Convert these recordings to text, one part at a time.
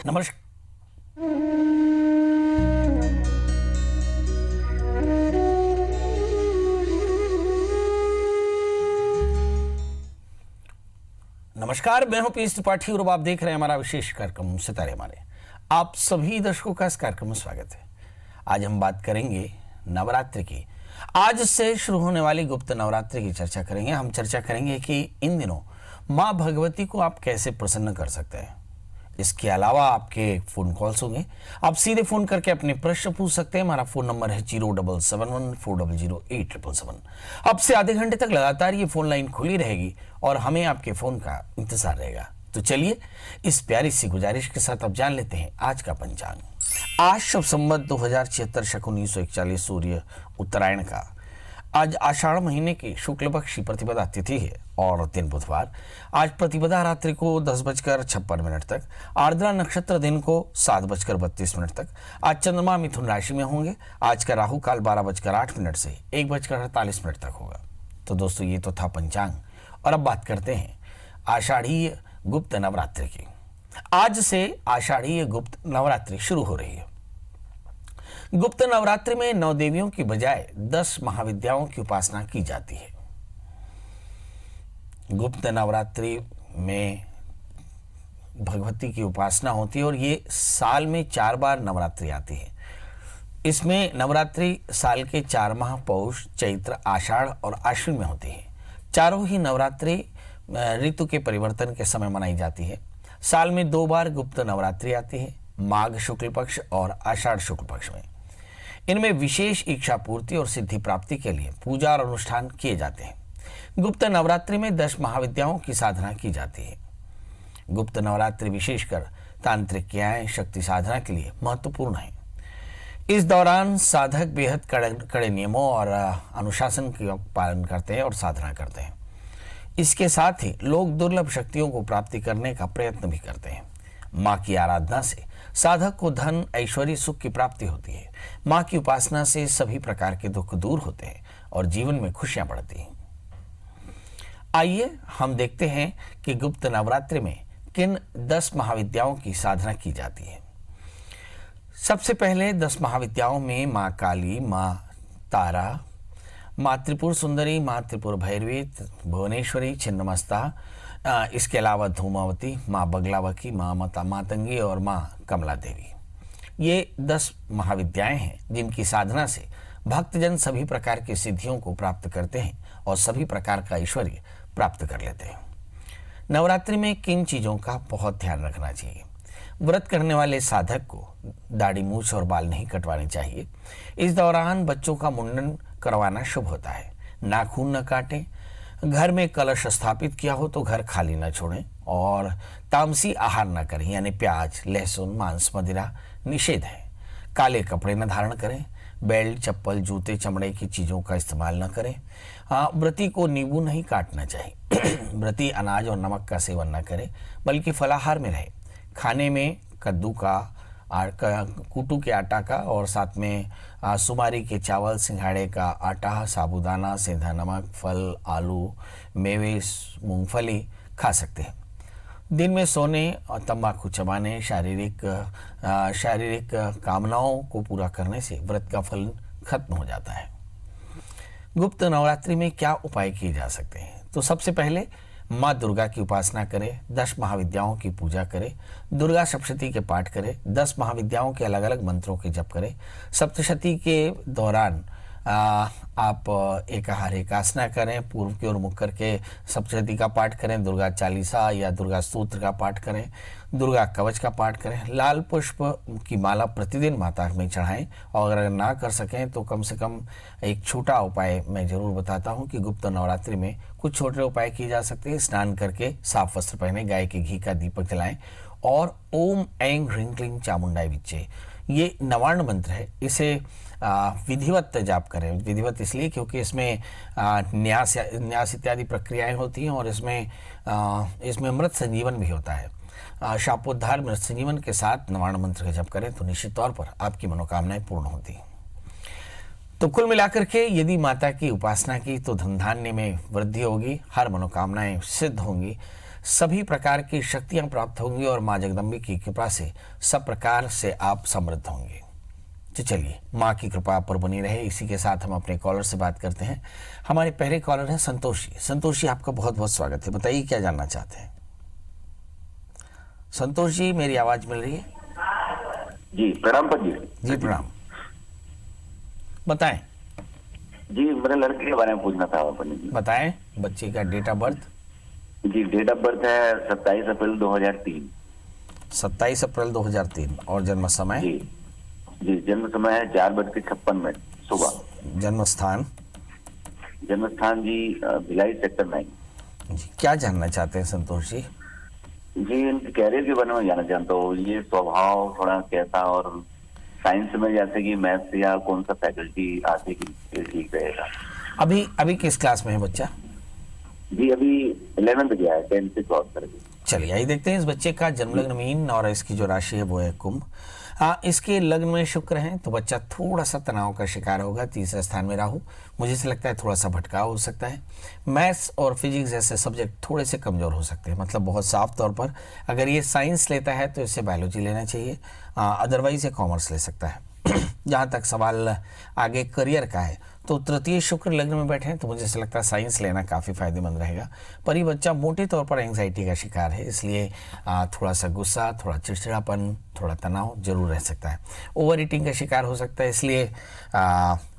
नमस्कार। नमस्कार, मैं हूं पीएस त्रिपाठी और आप देख रहे हैं हमारा विशेष कार्यक्रम सितारे हमारे। आप सभी दर्शकों का इस कार्यक्रम में स्वागत है। आज हम बात करेंगे नवरात्रि की। आज से शुरू होने वाली गुप्त नवरात्रि की चर्चा करेंगे। हम चर्चा करेंगे कि इन दिनों माँ भगवती को आप कैसे प्रसन्न कर सकते हैं। इसके अलावा आपके फ़ोन कॉल्स होंगे, आप सीधे फ़ोन करके अपने प्रश्न पूछ सकते हैं। हमारा फ़ोन नंबर है 0771400877। अब से आधे घंटे तक लगातार ये फ़ोन लाइन खुली रहेगी और हमें आपके फ़ोन का इंतज़ार रहेगा। तो चलिए इस प्यारी सी गुजारिश के साथ अब जान लेते हैं आज का पंचांग। आज शब संवत 2076 शक 1941 सूर्य उत्तरायण का आज आषाढ़ महीने की शुक्ल पक्ष की प्रतिपदा तिथि है और दिन बुधवार। आज प्रतिपदा रात्रि को 10:56 तक, आर्द्रा नक्षत्र दिन को 7:32 तक। आज चंद्रमा मिथुन राशि में होंगे। आज का राहु काल 12:08 से 1:48 तक होगा। तो दोस्तों ये तो था पंचांग और अब बात करते हैं आषाढ़ीय गुप्त नवरात्रि की। आज से आषाढ़ीय गुप्त नवरात्रि शुरू हो रही है। गुप्त नवरात्रि में 9 देवियों की बजाय 10 महाविद्याओं की उपासना की जाती है। गुप्त नवरात्रि में भगवती की उपासना होती है और ये साल में 4 बार नवरात्रि आती है। इसमें नवरात्रि साल के 4 माह पौष, चैत्र, आषाढ़ और आश्विन में होती है। चारों ही नवरात्रि ऋतु के परिवर्तन के समय मनाई जाती है। साल में 2 बार गुप्त नवरात्रि आती है, माघ शुक्ल पक्ष और आषाढ़ शुक्ल पक्ष में। इनमें विशेष इच्छा पूर्ति और सिद्धि प्राप्ति के लिए पूजा और अनुष्ठान किए जाते हैं। गुप्त नवरात्रि में 10 महाविद्याओं की साधना की जाती है। गुप्त नवरात्रि विशेषकर तांत्रिक क्रियाएं, शक्ति साधना के लिए महत्वपूर्ण है। इस दौरान साधक बेहद कड़े नियमों और अनुशासन का पालन करते हैं और साधना करते हैं। इसके साथ ही लोग दुर्लभ शक्तियों को प्राप्ति करने का प्रयत्न भी करते हैं। माँ की आराधना से साधक को धन, ऐश्वर्य, सुख की प्राप्ति होती है। माँ की उपासना से सभी प्रकार के दुख दूर होते हैं और जीवन में खुशियां बढ़ती हैं। आइए हम देखते हैं कि गुप्त नवरात्रि में किन 10 महाविद्याओं की साधना की जाती है। सबसे पहले 10 महाविद्याओं में माँ काली, माँ तारा, माँ त्रिपुर सुंदरी, माँ त्रिपुर भैरवी, भुवनेश्वरी, छिन्नमस्ता, इसके अलावा धूमावती, माँ बगलावकी, माँ मातंगी और माँ कमला देवी। ये 10 महाविद्याएं हैं जिनकी साधना से भक्तजन सभी प्रकार की सिद्धियों को प्राप्त करते हैं और सभी प्रकार का ऐश्वर्य प्राप्त कर लेते हैं। नवरात्रि में किन चीज़ों का बहुत ध्यान रखना चाहिए। व्रत करने वाले साधक को दाढ़ी, मूछ और बाल नहीं कटवाने चाहिए। इस दौरान बच्चों का मुंडन करवाना शुभ होता है। नाखून न काटें। घर में कलश स्थापित किया हो तो घर खाली न छोड़ें और तामसी आहार न करें, यानी प्याज, लहसुन, मांस, मदिरा निषेध है। काले कपड़े न धारण करें। बेल्ट, चप्पल, जूते, चमड़े की चीज़ों का इस्तेमाल न करें। व्रती को नींबू नहीं काटना चाहिए। व्रती अनाज और नमक का सेवन न करें बल्कि फलाहार में रहे। खाने में कद्दू का, कूटू के आटा का और साथ में सुमारी के चावल, सिंघाड़े का आटा, साबूदाना, सेंधा नमक, फल, आलू, मेवे, मूंगफली खा सकते हैं। दिन में सोने और तंबाकू चबाने, शारीरिक कामनाओं को पूरा करने से व्रत का फल खत्म हो जाता है। गुप्त नवरात्रि में क्या उपाय किए जा सकते हैं। तो सबसे पहले माँ दुर्गा की उपासना करें, 10 महाविद्याओं की पूजा करें, दुर्गा सप्तशती के पाठ करें, 10 महाविद्याओं के अलग अलग मंत्रों के जप करें। सप्तशती के दौरान आप एकाहार एकासना करें, पूर्व की ओर मुख करके सप्तशती का पाठ करें, दुर्गा चालीसा या दुर्गा स्तोत्र का पाठ करें, दुर्गा कवच का पाठ करें। लाल पुष्प की माला प्रतिदिन माता में चढ़ाएं और अगर ना कर सकें तो कम से कम एक छोटा उपाय मैं ज़रूर बताता हूं कि गुप्त नवरात्रि में कुछ छोटे उपाय किए जा सकते हैं। स्नान करके साफ वस्त्र पहने, गाय के घी का दीपक जलाएं और ओम ऐं ह्रीं क्लीं चामुंडाय विच्चे, ये नवार्ण मंत्र है, इसे विधिवत जाप करें। विधिवत इसलिए क्योंकि इसमें न्यास इत्यादि प्रक्रियाएं होती हैं और इसमें मृत संजीवन भी होता है। शापोद्धार मृत संजीवन के साथ नवार्ण मंत्र का जप करें तो निश्चित तौर पर आपकी मनोकामनाएं पूर्ण होती हैं। तो कुल मिलाकर के यदि माता की उपासना की तो धन धान्य में वृद्धि होगी, हर मनोकामनाएं सिद्ध होंगी, सभी प्रकार की शक्तियां प्राप्त होंगी और माँ जगदम्बे की कृपा से सब प्रकार से आप समृद्ध होंगे। तो चलिए, माँ की कृपा आप पर बनी रहे। इसी के साथ हम अपने कॉलर से बात करते हैं। हमारे पहले कॉलर हैं संतोष जी। संतोष जी, आपका बहुत बहुत स्वागत है। बताइए क्या जानना चाहते हैं। संतोष जी, मेरी आवाज मिल रही है? जी प्रणाम पंडित जी प्रणाम, बताएं। जी। मेरे लड़के के बारे में पूछना था पंडित जी। बताएं, बच्चे का डेट ऑफ बर्थ। जी, डेट ऑफ बर्थ है 27 अप्रैल 2003। 27 अप्रैल 2003। और जन्म समय? जी जी, जन्म समय है 4:56 सुबह। जन्म स्थान? जन्म स्थान जी भिलाई सेक्टर 9। जी, क्या जानना चाहते हैं संतोष जी? जी, इनके कैरियर के बारे में जानना चाहता हूँ। ये स्वभाव थोड़ा कैसा, और साइंस में जैसे कि मैथ्स या कौन सा फैकल्टी आते कि ठीक रहेगा। अभी अभी किस क्लास में है बच्चा? जी, अभी 11th गया है, 10th से क्रॉस करके। चलिए, आइए देखते हैं इस बच्चे का जन्म लग्न मीन और इसकी जो राशि है वो है कुंभ। इसके लग्न में शुक्र है तो बच्चा थोड़ा सा तनाव का शिकार होगा। तीसरे स्थान में राहु, मुझे से लगता है थोड़ा सा भटकाव हो सकता है। मैथ्स और फिजिक्स जैसे सब्जेक्ट थोड़े से कमज़ोर हो सकते हैं। मतलब बहुत साफ तौर पर अगर ये साइंस लेता है तो इसे बायोलॉजी लेना चाहिए, अदरवाइज ये कॉमर्स ले सकता है। जहाँ तक सवाल आगे करियर का है तो तृतीय शुक्र लग्न में बैठे हैं तो मुझे ऐसा लगता है साइंस लेना काफ़ी फायदेमंद रहेगा। पर ये बच्चा मोटे तौर पर एंग्जाइटी का शिकार है, इसलिए थोड़ा सा गुस्सा, थोड़ा चिड़चिड़ापन, थोड़ा तनाव जरूर रह सकता है। ओवर ईटिंग का शिकार हो सकता है, इसलिए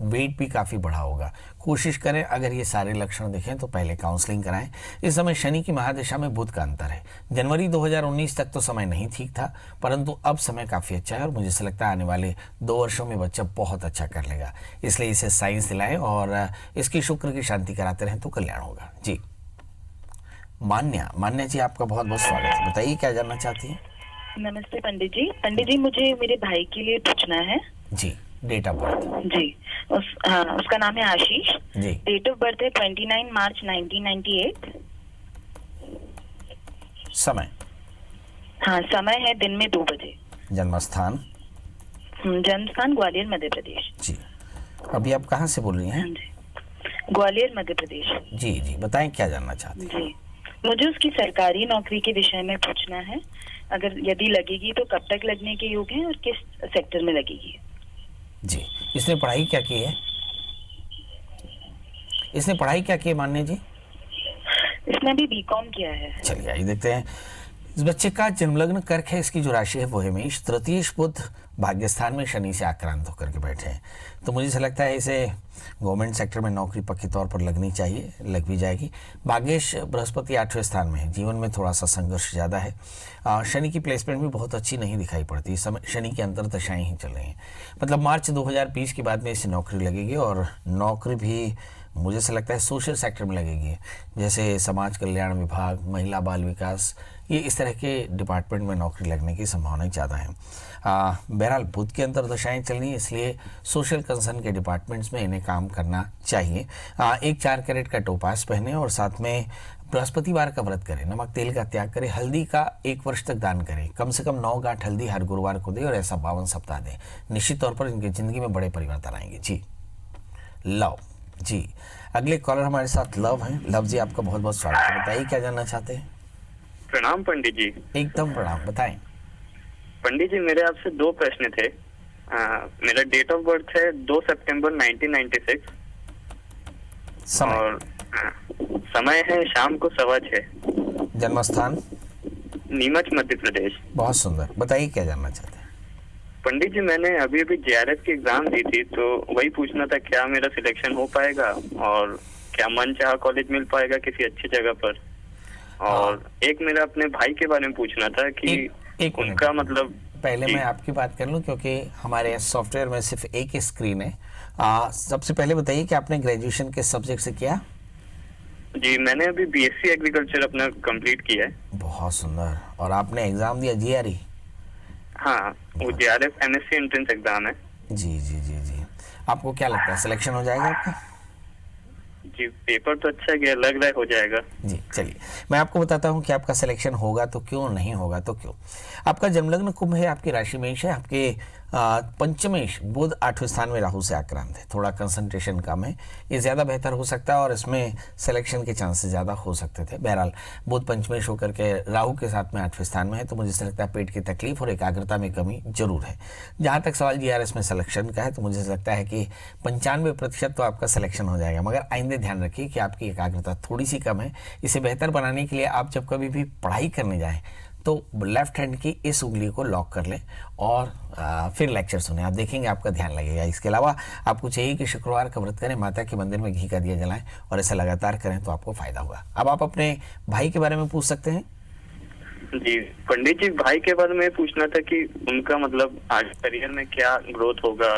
वेट भी काफ़ी बढ़ा होगा। कोशिश करें अगर ये सारे लक्षण दिखें तो पहले काउंसलिंग कराएं। इस समय शनि की महादशा में बुध का अंतर है। जनवरी 2019 तक तो समय नहीं ठीक था, परंतु अब समय काफ़ी अच्छा है और मुझे ऐसा लगता है आने वाले 2 वर्षों में बच्चा बहुत अच्छा कर लेगा। इसलिए इसे साइंस दिलाएं और इसकी शुक्र की शांति कराते रहें तो कल्याण होगा। जी, मान्या जी, आपका बहुत बहुत स्वागत है। बताइए क्या जानना चाहती हैं? नमस्ते पंडित जी। पंडित जी, मुझे मेरे भाई के लिए पूछना है। जी, डेट ऑफ बर्थ? जी, उसका नाम है आशीष। जी। डेट ऑफ बर्थ है 29 मार्च 1998। समय? हाँ, समय है दिन में 2 बजे। जन्म स्थान? जन्म स्थान ग्वालियर मध्य प्रदेश। जी। अभी आप कहाँ से बोल रही हैं? ग्वालियर मध्य प्रदेश। जी जी, बताएं क्या जानना चाहते हैं? जी, मुझे उसकी सरकारी नौकरी के विषय में पूछना है। अगर यदि लगेगी तो कब तक लगने के योग है और किस सेक्टर में लगेगी? जी, इसने पढ़ाई क्या की है? इसने पढ़ाई क्या की है मान्य जी? इसने अभी बीकॉम किया है। चलिए, आइए देखते हैं। इस बच्चे का जन्मलग्न कर्क है, इसकी जो राशि है वो है मेष। तृतीयेश बुध भाग्यस्थान में शनि से आक्रांत होकर के बैठे हैं, तो मुझे ऐसा लगता है इसे गवर्नमेंट सेक्टर में नौकरी पक्के तौर पर लगनी चाहिए, लग भी जाएगी। भाग्येश बृहस्पति 8वें स्थान में है, जीवन में थोड़ा सा संघर्ष ज़्यादा है। शनि की प्लेसमेंट भी बहुत अच्छी नहीं दिखाई पड़ती। इस समय शनि की अंतर्दशाएं ही चल रही हैं। मतलब मार्च 2020 के बाद में इसे नौकरी लगेगी और नौकरी भी मुझे से लगता है सोशल सेक्टर में लगेगी, जैसे समाज कल्याण विभाग, महिला बाल विकास, ये इस तरह के डिपार्टमेंट में नौकरी लगने की संभावना ज़्यादा है। बहरहाल बुध के अंतर दशाएँ चल रही हैं, इसलिए सोशल कंसर्न के डिपार्टमेंट्स में इन्हें काम करना चाहिए। एक 4 कैरेट का टोपास पहने और साथ में बृहस्पतिवार का व्रत करें, नमक तेल का त्याग करें, हल्दी का 1 वर्ष तक दान करें, कम से कम 9 गांठ हल्दी हर गुरुवार को दें और ऐसा 52 सप्ताह दें। निश्चित तौर पर इनकी ज़िंदगी में बड़े परिवर्तन आएंगे। जी, लव जी, अगले कॉलर हमारे साथ लव हैं। लव जी, आपका बहुत बहुत स्वागत है। बताइए क्या जानना चाहते हैं? प्रणाम पंडित जी। एकदम प्रणाम, बताएं। पंडित जी, मेरे आपसे 2 प्रश्न थे। मेरा डेट ऑफ बर्थ है 2 सितंबर 1996 समय? और समय है शाम को 6:15। जन्म स्थान? नीमच मध्य प्रदेश। बहुत सुंदर, बताइए क्या जानना चाहते हैं? पंडित जी, मैंने अभी JRF की एग्जाम दी थी, तो वही पूछना था क्या मेरा सिलेक्शन हो पाएगा और क्या मन चाहा कॉलेज मिल पाएगा किसी अच्छी जगह पर। और एक मेरा अपने भाई के बारे में पूछना था कि एक उनका मतलब पहले मैं आपकी बात कर लूं क्योंकि हमारे सॉफ्टवेयर में सिर्फ एक ही स्क्रीन है। सबसे पहले बताइए कि आपने ग्रेजुएशन किस सब्जेक्ट से किया? जी, मैंने अभी BSc एग्रीकल्चर अपना कंप्लीट किया है। बहुत सुंदर। और आपने एग्जाम दिया GRE? हाँ, वो JRF MSc एंट्रेंस एग्जाम है। जी जी जी जी, आपको क्या लगता है सिलेक्शन हो जाएगा आपका? जी, पेपर तो अच्छा गया, लग रहा है हो जाएगा। जी चलिए, मैं आपको बताता हूँ कि आपका सिलेक्शन होगा तो क्यों, नहीं होगा तो क्यों। आपका जन्मलग्न कुंभ है, आपकी राशि मेष है, आपके पंचमेश बुध 8वें स्थान में राहु से आक्रांत है, थोड़ा कंसंट्रेशन कम है, ये ज़्यादा बेहतर हो सकता है और इसमें सिलेक्शन के चांसेस ज़्यादा हो सकते थे। बहरहाल बुध पंचमेश होकर के राहु के साथ में 8वें स्थान में है, तो मुझे ऐसा लगता है पेट की तकलीफ और एकाग्रता में कमी जरूर है। जहाँ तक सवाल GRS में सिलेक्शन का है, तो मुझे लगता है कि 95% तो आपका सिलेक्शन हो जाएगा, मगर आइंदे ध्यान रखिए कि आपकी एकाग्रता थोड़ी सी कम है। इसे बेहतर बनाने के लिए आप जब कभी भी पढ़ाई करने जाएं तो लेफ्ट हैंड की इस उंगली को लॉक कर लें और फिर लेक्चर सुने, आप देखेंगे आपका ध्यान लगेगा। इसके अलावा आपको चाहिए कि शुक्रवार का व्रत करें, माता के मंदिर में घी का दिया जलाएं और ऐसा लगातार करें तो आपको फायदा होगा। अब आप अपने भाई के बारे में पूछ सकते हैं। जी पंडित जी, भाई के बारे में पूछना था कि उनका मतलब आज करियर में क्या ग्रोथ होगा।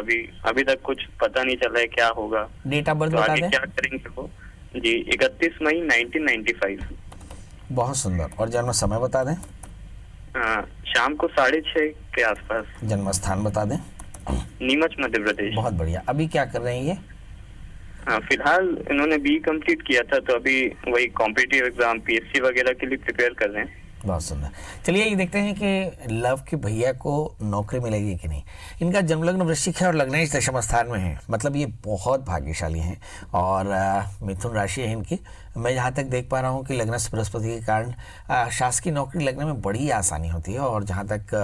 अभी तक कुछ पता नहीं चला है क्या होगा। डेट ऑफ बर्थ तो बता आगे दें। क्या करेंगे वो? जी 31 मई 1995। बहुत सुंदर। और जन्म समय बता दें। शाम को 6:30 के आसपास। जन्म स्थान बता दें। नीमच मध्य प्रदेश। बहुत बढ़िया। अभी क्या कर रहे हैं ये? फिलहाल इन्होंने BE कंप्लीट किया था, तो अभी वही कॉम्पिटिटिव एग्जाम PSC वगैरह के लिए प्रिपेयर कर रहे हैं। बहुत सुंदर। चलिए ये देखते हैं कि लव के भैया को नौकरी मिलेगी कि नहीं। इनका जन्मलग्न वृश्चिक है और लग्नेश दशम स्थान में है, मतलब ये बहुत भाग्यशाली हैं और मिथुन राशि है इनकी। मैं जहाँ तक देख पा रहा हूँ कि लग्नस्थ बृहस्पति के कारण शासकीय नौकरी लगने में बड़ी आसानी होती है। और जहाँ तक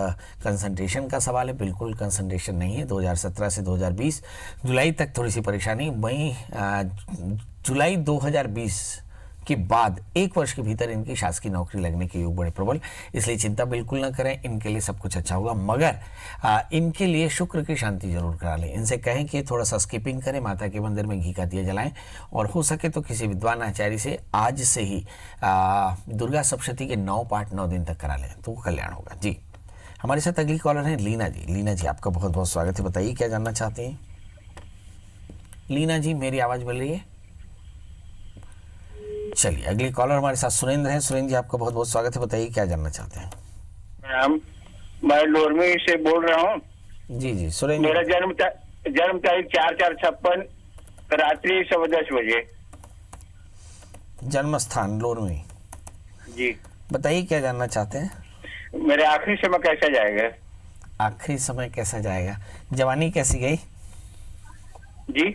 कंसंट्रेशन का सवाल है, बिल्कुल कंसंट्रेशन नहीं है। 2017 से 2020 जुलाई तक थोड़ी सी परेशानी, वहीं जुलाई 2020 के बाद 1 वर्ष के भीतर इनकी शासकीय नौकरी लगने के योग बड़े प्रबल, इसलिए चिंता बिल्कुल ना करें, इनके लिए सब कुछ अच्छा होगा। मगर इनके लिए शुक्र की शांति जरूर करा लें। इनसे कहें कि थोड़ा सा स्किपिंग करें, माता के मंदिर में घी का दिया जलाएं और हो सके तो किसी विद्वान आचार्य से आज से ही दुर्गा सप्तशती के 9 पाठ 9 दिन तक करा लें तो कल्याण होगा। जी हमारे साथ अगली कॉलर है लीना जी। लीना जी आपका बहुत बहुत स्वागत है, बताइए क्या जानना चाहते हैं। लीना जी मेरी आवाज़ मिल रही है? चलिए अगली कॉलर हमारे साथ सुरेंद्र हैं। सुरेंद्र जी आपका बहुत बहुत स्वागत है, बताइए क्या जानना चाहते हैं। मैं लोरमी से बोल रहा हूँ। जी जी सुरेंद्र। मेरा जन्म तारीख 4/4/56 रात्रि 10:15 बजे। जन्म स्थान लोरमी। जी बताइए क्या जानना चाहते हैं। मेरे आखिरी समय कैसा जाएगा? आखिरी समय कैसा जाएगा? जवानी कैसी गई? जी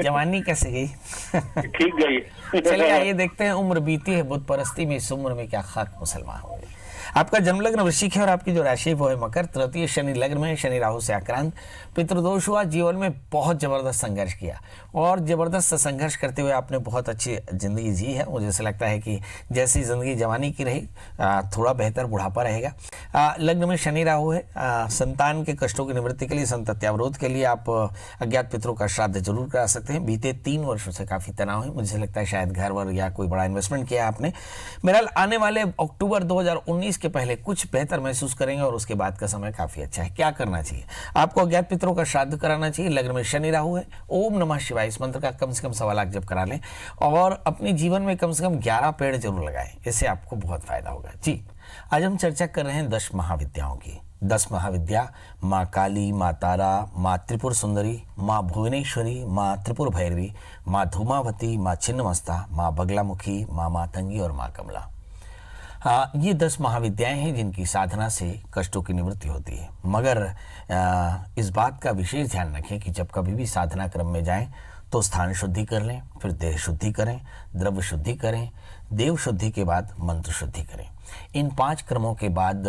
जवानी कैसे गई? ठीक गई। चलिए आइए देखते हैं, उम्र बीती है बुत परस्ती में, इस उम्र में क्या खाक मुसलमान होंगे। आपका जन्मलग्न वृश्चिक है और आपकी जो राशि वो है मकर। तृतीय शनि लग्न में, शनि राहु से आक्रांत, पितृदोष हुआ, जीवन में बहुत जबरदस्त संघर्ष किया और जबरदस्त संघर्ष करते हुए आपने बहुत अच्छी जिंदगी जी है। मुझे ऐसा लगता है कि जैसी जिंदगी जवानी की रही, थोड़ा बेहतर बुढ़ापा रहेगा। लग्न में शनि राहु है, संतान के कष्टों की निवृत्ति के लिए, संतत्यावरोध के लिए आप अज्ञात पितरों का श्राद्ध जरूर करा सकते हैं। बीते 3 वर्षों से काफी तनाव है, मुझे लगता है शायद घर वर या कोई बड़ा इन्वेस्टमेंट किया आपने। मेरा आने वाले अक्टूबर 2019 के पहले कुछ बेहतर महसूस करेंगे और उसके बाद का समय काफी अच्छा है। क्या करना चाहिए आपको? अज्ञात पितरों का श्राद्ध कराना चाहिए। लग्न में शनि राहु है, ओम नमः शिवाय इस मंत्र का कम से कम 1.25 लाख जप करा लें और अपने जीवन में कम से कम 11 पेड़ जरूर लगाएं, इससे आपको बहुत फायदा होगा। जी आज हम चर्चा कर रहे हैं 10 महाविद्याओं की। 10 महाविद्या माँ काली, माँ तारा, माँ त्रिपुर सुंदरी, माँ भुवनेश्वरी, माँ त्रिपुर भैरवी, माँ धूमावती, माँ छिन्नमस्ता, माँ बगलामुखी, माँ मातंगी और माँ कमला। ये 10 महाविद्याएं हैं जिनकी साधना से कष्टों की निवृत्ति होती है। मगर इस बात का विशेष ध्यान रखें कि जब कभी भी साधना क्रम में जाएं तो स्थान शुद्धि कर लें, फिर देह शुद्धि करें, द्रव्य शुद्धि करें, देव शुद्धि के बाद मंत्र शुद्धि करें। इन 5 क्रमों के बाद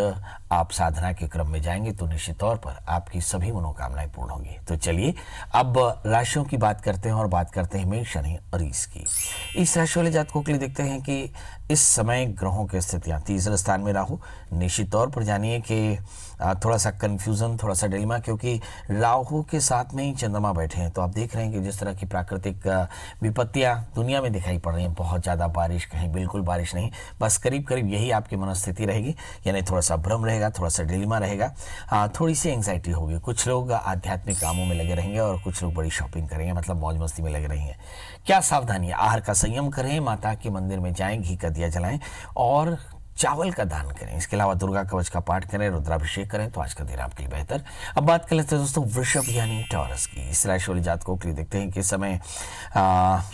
आप साधना के क्रम में जाएंगे तो निश्चित तौर पर आपकी सभी मनोकामनाएं पूर्ण होंगी। तो चलिए अब राशियों की बात करते हैं और बात करते हैं मेष, शनि और ईश की। इस राशि वाले जातकों के लिए देखते हैं कि इस समय ग्रहों की स्थितियां, तीसरे स्थान में राहु, निश्चित तौर पर जानिए कि थोड़ा सा कन्फ्यूज़न, थोड़ा सा डिलेमा, क्योंकि राहु के साथ में ही चंद्रमा बैठे हैं। तो आप देख रहे हैं कि जिस तरह की प्राकृतिक विपत्तियां दुनिया में दिखाई पड़ रही हैं, बहुत ज़्यादा बारिश, कहीं बिल्कुल बारिश नहीं, बस करीब करीब यही आपकी मनस्थिति रहेगी। यानी थोड़ा सा भ्रम रहेगा, थोड़ा सा डिलेमा रहेगा, थोड़ी सी एंग्जाइटी होगी। कुछ लोग आध्यात्मिक कामों में लगे रहेंगे और कुछ लोग बड़ी शॉपिंग करेंगे, मतलब मौज मस्ती में लगे रहेंगे। क्या सावधानी है? आहार का संयम करें, माता के मंदिर में जाएं, घी का दिया जलाएं और चावल का दान करें। इसके अलावा दुर्गा कवच का पाठ करें, रुद्राभिषेक करें तो आज का दिन आपके लिए बेहतर। अब बात कर लेते हैं दोस्तों वृषभ यानी टॉरस की। इस राशि वाले जातकों के लिए देखते हैं कि इस समय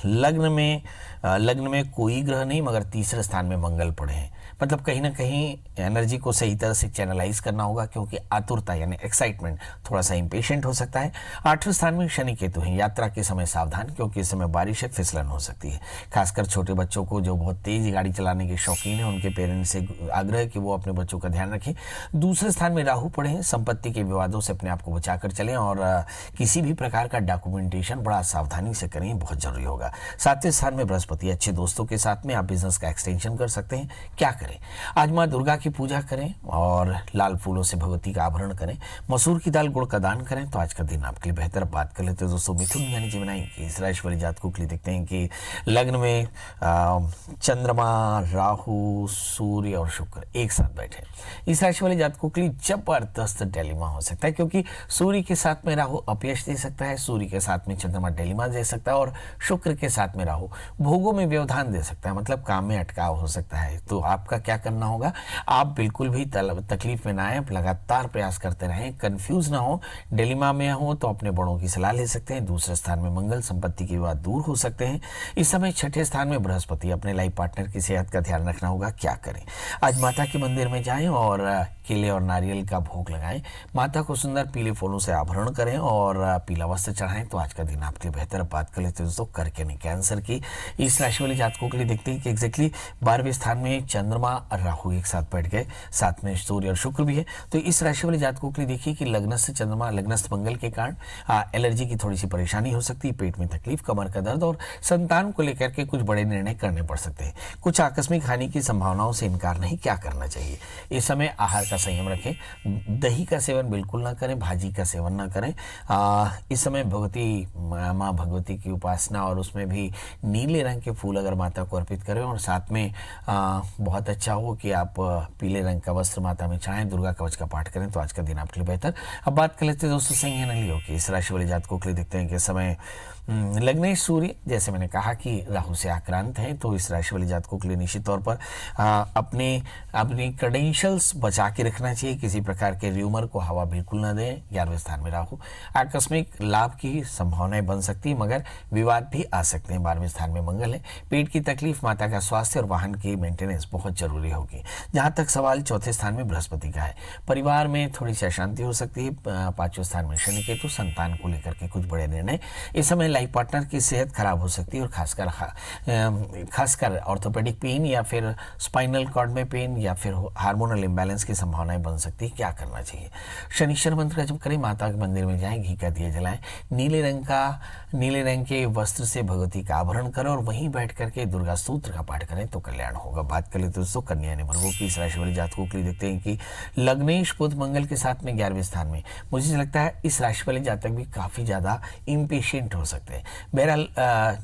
लग्न में कोई ग्रह नहीं मगर तीसरे स्थान में मंगल पड़े हैं। मतलब कहीं ना कहीं एनर्जी को सही तरह से चैनलाइज करना होगा, क्योंकि आतुरता यानी एक्साइटमेंट, थोड़ा सा इम्पेशेंट हो सकता है। 8वें स्थान में शनि केतु हैं। यात्रा के समय सावधान, क्योंकि इस समय बारिश है, फिसलन हो सकती है। खासकर छोटे बच्चों को जो बहुत तेज गाड़ी चलाने के शौकीन हैं, उनके पेरेंट्स से आग्रह कि वो अपने बच्चों का ध्यान रखें। दूसरे स्थान में राहु पड़े हैं। संपत्ति के विवादों से अपने आप को बचाकर चलें और किसी भी प्रकार का डॉक्यूमेंटेशन बड़ा सावधानी से करें, बहुत जरूरी होगा। 7वें स्थान में बृहस्पति। अच्छे दोस्तों के साथ में आप बिजनेस का एक्सटेंशन कर सकते हैं। क्या करें? आज माँ दुर्गा की पूजा करें और लाल फूलों से भगवती का आभरण करें। मसूर की दाल गुड़ का दान करें तो आज का दिन आपके लिए बेहतर। बात कर लेते हैं दोस्तों मिथुन यानी जिम्नाई की। इस राशि वाले जातकों के लिए देखते हैं कि लग्न में चंद्रमा, राहु, सूर्य और शुक्र एक साथ बैठे। इस राशि वाले जातकों के लिए जबरदस्त डिलेमा हो सकता है, क्योंकि सूर्य के साथ में राहु अपयश दे सकता है, सूर्य के साथ में चंद्रमा डिलेमा दे सकता है और शुक्र के साथ में राहु भोगों में व्यवधान दे सकता है, मतलब काम में अटकाव हो सकता है। तो आपका क्या करना होगा? आप बिल्कुल भी तकलीफ में ना आए, लगातार प्रयास करते रहें, कंफ्यूज ना हो। डिलेमा में हो तो अपने बड़ों की सलाह ले सकते हैं। दूसरे स्थान में मंगल, संपत्ति के विवाद दूर हो सकते हैं। इस समय 6ठे स्थान में बृहस्पति। अपने लाइफ पार्टनर की सेहत का ध्यान रखना होगा। क्या करें? आज माता के मंदिर में जाएं और केले और नारियल का भोग लगाएं। माता को सुंदर पीले फूलों से आभरण करें और पीला वस्त्र चढ़ाएं तो आज का दिन आपके लिए बेहतर। बात कर लेते हैं दोस्तों करके नहीं कैंसर की। इस राशि वाले जातकों के लिए देखते हैं कि एग्जैक्टली 12वें स्थान में चंद्रमा और राहु एक साथ बैठ गए, साथ में सूर्य और शुक्र भी है। तो इस राशि वाले जातकों के लिए देखिए कि लग्नस्थ चंद्रमा, लग्नस्थ मंगल के कारण एलर्जी की थोड़ी सी परेशानी हो सकती है, पेट में तकलीफ, कमर का दर्द और संतान को लेकर के कुछ बड़े निर्णय करने पड़ सकते हैं। कुछ आकस्मिक हानि की संभावनाओं से इनकार नहीं। क्या करना चाहिए? इस समय आहार का संयम रखें, दही का सेवन बिल्कुल ना करें, भाजी का सेवन ना करें। इस समय भगवती माँ भगवती की उपासना और उसमें भी नीले रंग के फूल अगर माता को अर्पित करें और साथ में बहुत अच्छा हो कि आप पीले रंग का वस्त्र माता में चढ़ाएं, दुर्गा कवच का पाठ करें तो आज का दिन आपके लिए बेहतर। अब बात कर लेते हैं दोस्तों सिंह नलियों की। इस राशि वाले जातकों के लिए देखते हैं कि समय लग्नेश सूर्य, जैसे मैंने कहा कि राहु से आक्रांत है, तो इस राशि वाले जातकों के लिए निश्चित तौर पर अपनी क्रेडेंशियल्स बचा के रखना चाहिए। किसी प्रकार के र्यूमर को हवा बिल्कुल ना दें। 11वें स्थान में राहु। आकस्मिक लाभ की संभावनाएं बन सकती है मगर विवाद भी आ सकते हैं। 12वें स्थान में मंगल है। पेट की तकलीफ, माता का स्वास्थ्य और वाहन की मेंटेनेंस बहुत जरूरी होगी। जहां तक सवाल 4थे स्थान में बृहस्पति का है। परिवार में थोड़ी सी अशांति हो सकती है। 5वें स्थान में शनि केतु। संतान को लेकर के कुछ बड़े निर्णय। इस समय लाइफ पार्टनर की सेहत खराब हो सकती है और खासकर ऑर्थोपेडिक पेन या फिर स्पाइनल कॉर्ड में पेन या फिर हार्मोनल इम्बैलेंस की संभावनाएं बन सकती है। क्या करना चाहिए? शनिश्चर मंत्र का जप करें, माता के मंदिर में जाएं, घी का दिया जलाएं, नीले रंग के वस्त्र से भगवती का आभरण करें और वहीं बैठ करके दुर्गा स्तोत्र का पाठ करें तो कल्याण होगा। बात कर लेते दोस्तों कन्या यानी वर्गों की। इस राशि वाले जातकों के लिए देखते हैं कि लग्नेश बुध मंगल के साथ में 11वें स्थान में। मुझे लगता है इस राशि वाले जातक भी काफी ज्यादा इम्पेशेंट हो सकते हैं। बहरहाल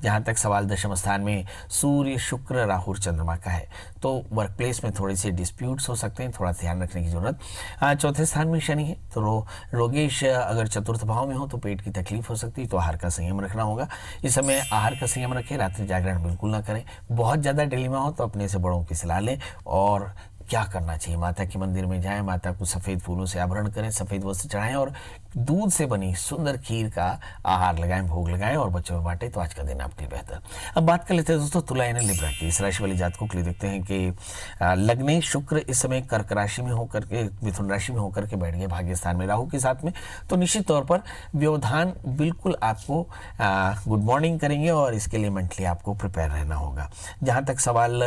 जहां तक सवाल 10वें स्थान में सूर्य, शुक्र, राहु और चंद्रमा का है तो वर्क प्लेस में थोड़े से डिस्प्यूट्स हो सकते हैं, थोड़ा ध्यान रखने की जरूरत। 4थे स्थान में शनि है तो रोगेश अगर 4th भाव में हो तो पेट की तकलीफ हो सकती है, तो आहार का संयम रखना होगा। इस समय आहार का संयम रखें, रात्रि जागरण बिल्कुल ना करें। बहुत ज़्यादा डिलेमा हो तो अपने से बड़ों की सलाह लें। और क्या करना चाहिए? माता के मंदिर में जाएं, माता को सफ़ेद फूलों से आभरण करें, सफ़ेद वस्त्र चढ़ाएं और दूध से बनी सुंदर खीर का आहार लगाएं, भोग लगाएं और बच्चों में बांटें तो आज का दिन आपके लिए बेहतर। अब बात कर लेते हैं दोस्तों तुला यानी लिब्रा की। इस राशि वाले जातकों के लिए देखते हैं कि लग्नेश शुक्र इस समय कर्क राशि में होकर के, मिथुन राशि में होकर के बैठ गए भाग्य स्थान में राहु के साथ में, तो निश्चित तौर पर व्यवधान बिल्कुल आपको गुड मॉर्निंग करेंगे और इसके लिए मेंटली आपको प्रिपेयर रहना होगा। जहाँ तक सवाल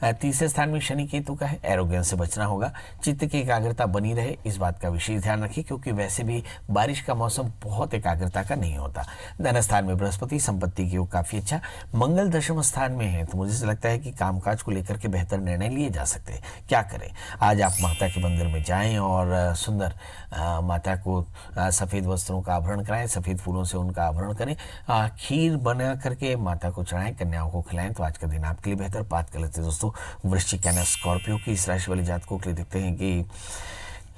3रे स्थान में शनि केतु का है, एरोगेंस से बचना होगा। चित्त की एकाग्रता बनी रहे, इस बात का विशेष ध्यान रखिए क्योंकि वैसे भी बारिश का मौसम बहुत एकाग्रता का नहीं होता। धन स्थान में बृहस्पति, संपत्ति की योग काफी अच्छा। मंगल 10वें स्थान में है तो मुझे लगता है कि कामकाज को लेकर के बेहतर निर्णय लिए जा सकते हैं। क्या करें? आज आप माता के मंदिर में जाएं और सुंदर माता को सफ़ेद वस्त्रों का आभरण कराएं, सफ़ेद फूलों से उनका आभरण करें, खीर बना करके माता को चढ़ाएं, कन्याओं को खिलाएं तो आज का दिन आपके लिए बेहतर। बात कर लेते हैं दोस्तों वृश्चिक यानी स्कॉर्पियो की। इस राशि वाले जातकों के लिए देखते हैं कि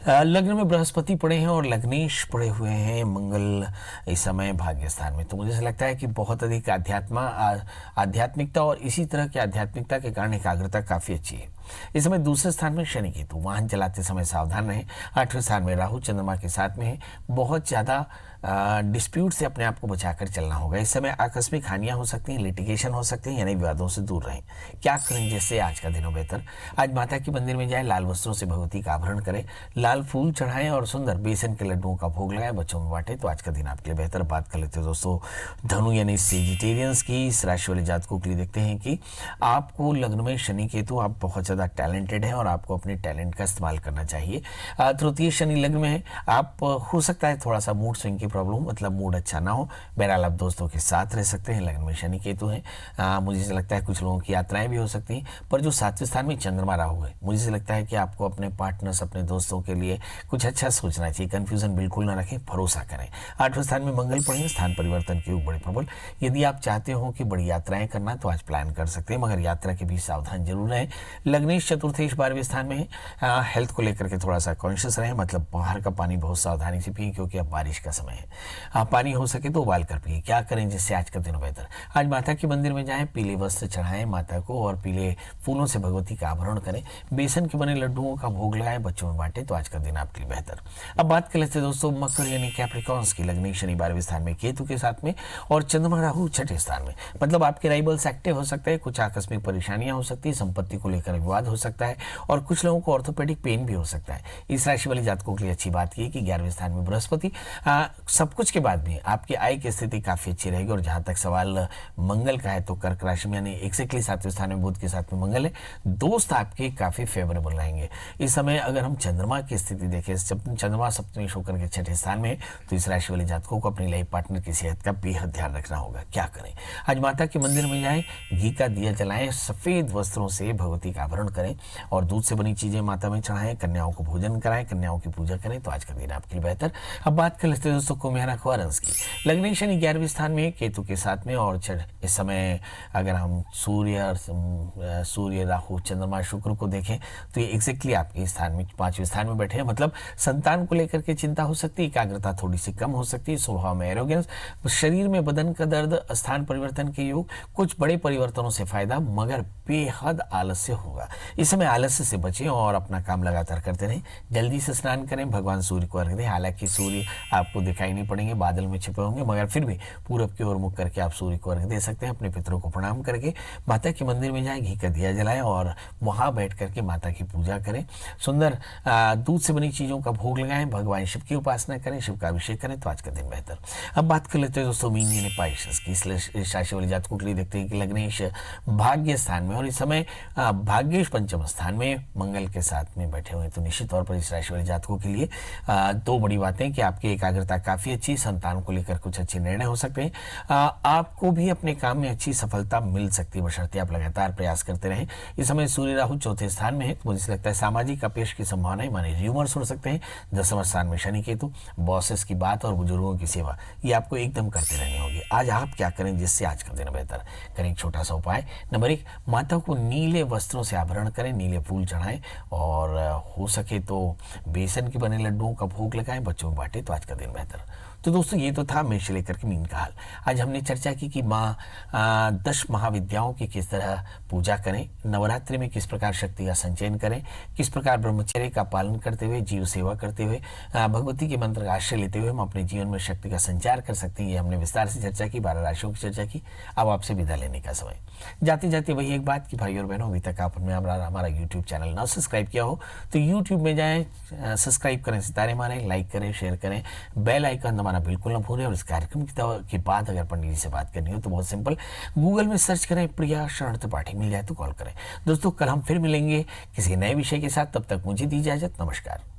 लग्न में बृहस्पति पड़े हैं और लग्नेश पड़े हुए हैं मंगल इस समय भाग्य स्थान में, तो मुझे लगता है कि बहुत अधिक आध्यात्मिकता और इसी तरह की आध्यात्मिकता के कारण एकाग्रता काफ़ी अच्छी है। इस समय दूसरे स्थान में शनि केतु, वाहन चलाते समय सावधान रहें। 8वें स्थान में राहु चंद्रमा के साथ में है, बहुत ज़्यादा डिस्प्यूट से अपने आप को बचाकर चलना होगा। इस समय आकस्मिक हानियां हो सकती हैं, लिटिगेशन हो सकते हैं, यानी विवादों से दूर रहें। क्या करें जिससे आज का दिन हो बेहतर? आज माता के मंदिर में जाएं, लाल वस्त्रों से भगवती का आभरण करें, लाल फूल चढ़ाएं और सुंदर बेसन के लड्डुओं का भोग लगाएं, बच्चों में बांटें, तो आज का दिन आपके लिए बेहतर। बात कर लेते हैं दोस्तों धनु यानी सेजिटेरियंस की। इस राशि वाले जातकों के लिए देखते हैं कि आपको लग्न में शनि केतु, आप बहुत ज़्यादा टैलेंटेड हैं और आपको अपने टैलेंट का इस्तेमाल करना चाहिए। तृतीय शनि लग्न में है, आप हो सकता है थोड़ा सा मूड स्विंग प्रॉब्लम, मतलब मूड अच्छा ना हो। बहरहाल आप दोस्तों के साथ रह सकते हैं। लग्न में शनि केतु हैं। मुझे से लगता है कुछ लोगों की यात्राएं भी हो सकती हैं, पर जो 7वें स्थान में चंद्रमा राहु है, मुझे से लगता है कि आपको अपने पार्टनर्स, अपने दोस्तों के लिए कुछ अच्छा सोचना चाहिए। कंफ्यूजन बिल्कुल ना रखें, भरोसा करें। 8वें स्थान में मंगल पड़े, स्थान परिवर्तन के योग बड़े प्रबल। यदि आप चाहते हो कि बड़ी यात्राएं करना तो आज प्लान कर सकते हैं, मगर यात्रा के भी सावधान जरूर रहें। लग्नेश चतुर्थेश 12वें स्थान में है। हेल्थ को लेकर के थोड़ा सा कॉन्शियस रहें, मतलब बाहर का पानी बहुत सावधानी से पिए, क्योंकि अब बारिश का समय है। पानी हो सके तो उबाल कर पिए। क्या करें जिससे आज का दिन बेहतर? आज माता के मंदिर में जाएं, पीले वस्त्र चढ़ाएं माता को और पीले फूलों से भगवती का आभरण करें, बेसन के बने लड्डुओं का भोग लगाएं, बच्चों में बांटें, तो आज का दिन आपके लिए बेहतर। अब बात कर लेते हैं दोस्तों मकर यानी कैप्रिकॉर्न्स की। लग्न शनि 12वें स्थान में केतु के साथ में और चंद्रमा राहु 6ठे स्थान में, मतलब आपके राइवल्स एक्टिव हो सकते हैं, कुछ आकस्मिक परेशानियां हो सकती है, संपत्ति को लेकर विवाद हो सकता है और कुछ लोगों को ऑर्थोपेडिक पेन भी हो सकता है। इस राशि वाले जातकों के लिए अच्छी बात यह कि 11वें स्थान में बृहस्पति, सब कुछ के बाद भी आपकी आय की स्थिति काफी अच्छी रहेगी। और जहां तक सवाल मंगल का है तो कर्क राशि में यानी एक्जैक्टली 7वें स्थान में बुध के साथ में मंगल है, दोस्त आपके काफी फेवरेबल रहेंगे। इस समय अगर हम चंद्रमा की स्थिति देखें, चंद्रमा सप्तमी होकर के 6ठे स्थान में, तो इस राशि वाले जातकों को अपनी लाइफ पार्टनर की सेहत का बेहद ध्यान रखना होगा। क्या करें? आज माता के मंदिर में जाएं, घी का दिया जलाएं, सफेद वस्त्रों से भगवती का आवरण करें और दूध से बनी चीजें माता में चढ़ाएं, कन्याओं को भोजन कराएं, कन्याओं की पूजा करें, तो आज का दिन आपके लिए बेहतर। अब बात कर लेते हैं दोस्तों कुम्हारा क्वारंस की। लग्न शनि 11वें स्थान में केतु के साथ में और इस समय अगर हम सूर्य राहु चंद्रमा शुक्र को देखें तो ये एग्जैक्टली आपके स्थान में 5वें स्थान में बैठे हैं, मतलब संतान को लेकर के चिंता हो सकती है, एकाग्रता थोड़ी सी कम हो सकती है, स्वभाव में एरोगेंस, शरीर में बदन का दर्द, स्थान परिवर्तन के योग, कुछ बड़े परिवर्तनों से फायदा, मगर बेहद आलस्य होगा। इस समय आलस्य से बचें और अपना काम लगातार करते रहें। जल्दी से स्नान करें, भगवान सूर्य को अर्घ दें। हालांकि सूर्य आपको दिखाई नहीं पड़ेंगे, बादल में छिपे होंगे, मगर फिर भी पूरब की ओर मुख करके आप सूर्य को अर्घ दे सकते हैं। अपने पितरों को प्रणाम करके माता के मंदिर में जाएं, घी का दिया जलाएं और वहां बैठ करके माता की पूजा करें। सुंदर दूध से बनी चीजों का भोग लगाएं, भगवान शिव की उपासना करें, शिव का अभिषेक करें, तो आज का दिन बेहतर। अब बात कर लेते हैं दोस्तों मीन यानी पाइसेस की। इस राशि वाले जातकों के लिए देखते हैं कि लग्नेश भाग्य स्थान में और इस समय भाग्येश पंचम स्थान में मंगल के साथ में बैठे हुए हैं, तो निश्चित तौर पर इस राशि वाले जातकों के लिए दो बड़ी बातें कि आपकी एकाग्रता काफी अच्छी, संतान को लेकर कुछ अच्छे निर्णय हो सकते हैं, आपको भी अपने काम में अच्छी सफलता मिल सकती है, बशर्ते आप लगातार प्रयास करते रहें। इस समय सूर्य राहु 4थे स्थान में है, तो मुझे लगता है सामाजिक अपयश की संभावनाएं माने र्यूमर्स हो सकते हैं। 10वें स्थान में शनि केतु, बॉसेस की बात और बुजुर्गों की सेवा, ये आपको एकदम करते रहनी होगी। आज आप क्या करें जिससे आज का दिन बेहतर? करें एक छोटा सा उपाय। नंबर 1, माता को नीले वस्त्रों से आभरण करें, नीले फूल चढ़ाएं और हो सके तो बेसन के बने लड्डुओं का भोग लगाएं, बच्चों में बांटें, तो आज का दिन बेहतर। तो दोस्तों ये तो था मेष से लेकर के मीन का हाल। आज हमने चर्चा की कि माँ 10 महाविद्याओं की किस तरह पूजा करें, नवरात्रि में किस प्रकार शक्ति का संचयन करें, किस प्रकार ब्रह्मचर्य का पालन करते हुए, जीव सेवा करते हुए, भगवती के मंत्र का आश्रय लेते हुए हम अपने जीवन में शक्ति का संचार कर सकते हैं। ये हमने विस्तार से चर्चा की, 12 राशियों की चर्चा की। अब आपसे विदा लेने का समय। जाते जाते वही एक बात कि भाई और बहनों, अभी तक आपने हमारा यूट्यूब चैनल ना सब्सक्राइब किया हो तो यूट्यूब में जाएं, सब्सक्राइब करें, सितारे मारें, लाइक करें, शेयर करें, बेल आइकन दबाना बिल्कुल न भूलें। और इस कार्यक्रम के बाद अगर पंडित जी से बात करनी हो तो बहुत सिंपल, गूगल में सर्च करें प्रिया शरण त्रिपाठी, मिल जाए तो कॉल करें। दोस्तों कल हम फिर मिलेंगे किसी नए विषय के साथ, तब तक मुझे दी इजाजत, नमस्कार।